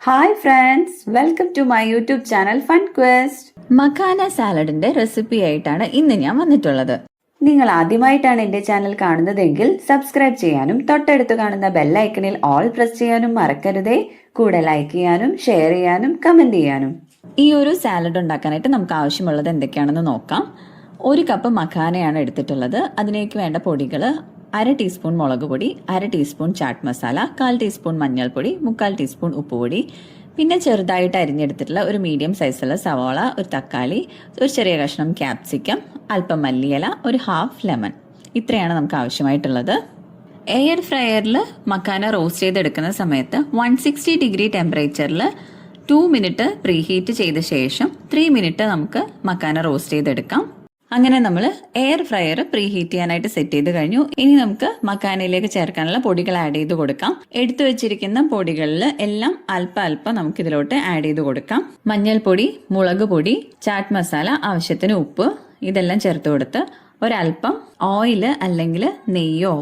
Hi friends, welcome to my YouTube channel Fun Quest. Makhana സാലഡിന്റെ recipe ആയിട്ടാണ് ഇന്ന് ഞാൻ വന്നിട്ടുള്ളത്. നിങ്ങൾ ആദ്യമായിട്ടാണ് എന്റെ ചാനൽ കാണുന്നതെങ്കിൽ സബ്സ്ക്രൈബ് ചെയ്യാനും തൊട്ടടുത്ത് കാണുന്ന ബെല്ലൈക്കണിൽ ഓൾ പ്രസ് ചെയ്യാനും മറക്കരുതേ. കൂടെ ലൈക്ക് ചെയ്യാനും ഷെയർ ചെയ്യാനും കമന്റ് ചെയ്യാനും. ഈ ഒരു സാലഡ് ഉണ്ടാക്കാനായിട്ട് നമുക്ക് ആവശ്യമുള്ളത് എന്തൊക്കെയാണെന്ന് നോക്കാം. 1 കപ്പ് മഖാനയാണ് എടുത്തിട്ടുള്ളത്. അതിലേക്ക് വേണ്ട പൊടികൾ: 1/2 ടീസ്പൂൺ മുളക് പൊടി, 1/2 ടീസ്പൂൺ ചാട്ട് മസാല, 1/4 ടീസ്പൂൺ മഞ്ഞൾപ്പൊടി, 3/4 ടീസ്പൂൺ ഉപ്പുപൊടി, പിന്നെ ചെറുതായിട്ട് അരിഞ്ഞെടുത്തിട്ടുള്ള ഒരു മീഡിയം സൈസുള്ള സവാള, ഒരു തക്കാളി, ഒരു ചെറിയ കഷ്ണം ക്യാപ്സിക്കം, അല്പം മല്ലിയില, ഒരു ഹാഫ് ലെമൺ. ഇത്രയാണ് നമുക്ക് ആവശ്യമായിട്ടുള്ളത്. എയർ ഫ്രയറിൽ മഖാന റോസ്റ്റ് ചെയ്തെടുക്കുന്ന സമയത്ത് 160 ഡിഗ്രി ടെമ്പറേച്ചറിൽ 2 മിനിറ്റ് പ്രീ ഹീറ്റ് ചെയ്ത ശേഷം 3 മിനിറ്റ് നമുക്ക് മഖാന റോസ്റ്റ് ചെയ്തെടുക്കാം. അങ്ങനെ നമ്മൾ എയർ ഫ്രയർ പ്രീ ഹീറ്റ് ചെയ്യാനായിട്ട് സെറ്റ് ചെയ്ത് കഴിഞ്ഞു. ഇനി നമുക്ക് മഖാനയിലേക്ക് ചേർക്കാനുള്ള പൊടികൾ ആഡ് ചെയ്ത് കൊടുക്കാം. എടുത്തു വെച്ചിരിക്കുന്ന പൊടികളിൽ എല്ലാം അല്പം നമുക്ക് ഇതിലോട്ട് ആഡ് ചെയ്ത് കൊടുക്കാം. മഞ്ഞൾപ്പൊടി, മുളക് പൊടി, ചാറ്റ് മസാല, ആവശ്യത്തിന് ഉപ്പ്, ഇതെല്ലാം ചേർത്ത് കൊടുത്ത് ഒരല്പം ഓയിൽ അല്ലെങ്കിൽ നെയ്യോ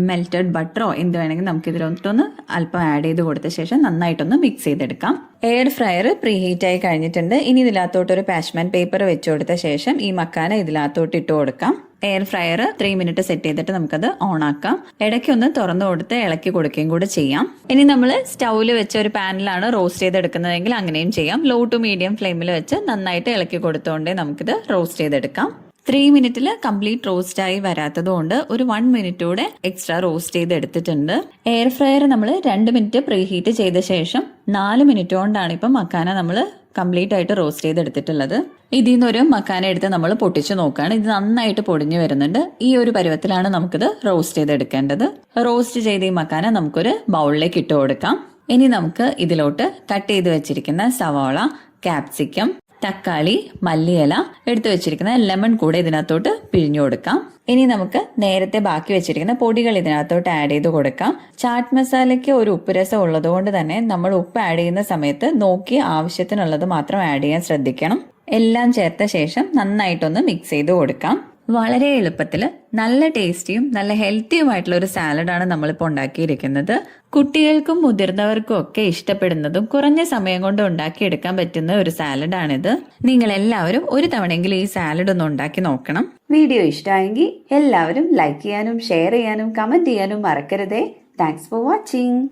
മെൽറ്റഡ് ബട്ടറോ എന്ത് വേണമെങ്കിൽ നമുക്ക് ഇതിലോട്ടൊന്ന് അല്പം ആഡ് ചെയ്ത് കൊടുത്ത ശേഷം നന്നായിട്ടൊന്ന് മിക്സ് ചെയ്തെടുക്കാം. എയർ ഫ്രയർ പ്രീ ഹീറ്റ് ആയി കഴിഞ്ഞിട്ടുണ്ട്. ഇനി ഇതിനകത്തോട്ട് ഒരു പാഷ്മാൻ പേപ്പർ വെച്ചു കൊടുത്ത ശേഷം ഈ മഖാന ഇതിനകത്തോട്ട് ഇട്ട് കൊടുക്കാം. എയർ ഫ്രയർ 3 മിനിറ്റ് സെറ്റ് ചെയ്തിട്ട് നമുക്കത് ഓൺ ആക്കാം. ഇടയ്ക്കൊന്ന് തുറന്നു കൊടുത്ത് ഇളക്കി കൊടുക്കുകയും കൂടെ ചെയ്യാം. ഇനി നമ്മൾ സ്റ്റൗവിൽ വെച്ച ഒരു പാനിലാണ് റോസ്റ്റ് ചെയ്തെടുക്കുന്നതെങ്കിൽ അങ്ങനെയും ചെയ്യാം. ലോ ടു മീഡിയം ഫ്ലെയിമിൽ വെച്ച് നന്നായിട്ട് ഇളക്കി കൊടുത്തുകൊണ്ടേ നമുക്കിത് റോസ്റ്റ് ചെയ്തെടുക്കാം. 3 മിനിറ്റിൽ കംപ്ലീറ്റ് റോസ്റ്റ് ആയി വരാത്തത് കൊണ്ട് ഒരു 1 മിനിറ്റ് കൂടെ എക്സ്ട്രാ റോസ്റ്റ് ചെയ്ത് എടുത്തിട്ടുണ്ട്. എയർ ഫ്രയർ നമ്മൾ 2 മിനിറ്റ് പ്രീ ഹീറ്റ് ചെയ്ത ശേഷം 4 മിനിറ്റ് കൊണ്ടാണ് ഇപ്പം മഖാന നമ്മൾ കംപ്ലീറ്റ് ആയിട്ട് റോസ്റ്റ് ചെയ്തെടുത്തിട്ടുള്ളത്. ഇതിൽ നിന്നൊരു മഖാന എടുത്ത് നമ്മൾ പൊട്ടിച്ചു നോക്കുകയാണ്. ഇത് നന്നായിട്ട് പൊടിഞ്ഞു വരുന്നുണ്ട്. ഈ ഒരു പരുവത്തിലാണ് നമുക്കിത് റോസ്റ്റ് ചെയ്തെടുക്കേണ്ടത്. റോസ്റ്റ് ചെയ്ത ഈ മഖാന നമുക്കൊരു ബൗളിലേക്ക് ഇട്ട് കൊടുക്കാം. ഇനി നമുക്ക് ഇതിലോട്ട് കട്ട് ചെയ്ത് വെച്ചിരിക്കുന്ന സവാള, ക്യാപ്സിക്കം, തക്കാളി, മല്ലിയില, എടുത്തു വെച്ചിരിക്കുന്ന ലെമൺ കൂടെ ഇതിനകത്തോട്ട് പിഴിഞ്ഞു കൊടുക്കാം. ഇനി നമുക്ക് നേരത്തെ ബാക്കി വെച്ചിരിക്കുന്ന പൊടികൾ ഇതിനകത്തോട്ട് ആഡ് ചെയ്ത് കൊടുക്കാം. ചാറ്റ് മസാലയ്ക്ക് ഒരു ഉപ്പ് രസം ഉള്ളത് കൊണ്ട് തന്നെ നമ്മൾ ഉപ്പ് ആഡ് ചെയ്യുന്ന സമയത്ത് നോക്കി ആവശ്യത്തിനുള്ളത് മാത്രം ആഡ് ചെയ്യാൻ ശ്രദ്ധിക്കണം. എല്ലാം ചേർത്ത ശേഷം നന്നായിട്ടൊന്ന് മിക്സ് ചെയ്ത് കൊടുക്കാം. വളരെ എളുപ്പത്തിൽ നല്ല ടേസ്റ്റിയും നല്ല ഹെൽത്തിയുമായിട്ടുള്ള ഒരു സാലഡാണ് നമ്മളിപ്പോൾ ഉണ്ടാക്കിയിരിക്കുന്നത്. കുട്ടികൾക്കും മുതിർന്നവർക്കും ഒക്കെ ഇഷ്ടപ്പെടുന്നതും കുറഞ്ഞ സമയം കൊണ്ട് ഉണ്ടാക്കിയെടുക്കാൻ പറ്റുന്ന ഒരു സാലഡാണിത്. നിങ്ങൾ എല്ലാവരും ഒരു തവണയെങ്കിലും ഈ സാലഡ് ഒന്ന് ഉണ്ടാക്കി നോക്കണം. വീഡിയോ ഇഷ്ടമായെങ്കിൽ എല്ലാവരും ലൈക്ക് ചെയ്യാനും ഷെയർ ചെയ്യാനും കമന്റ് ചെയ്യാനും മറക്കരുതേ. Thanks for watching.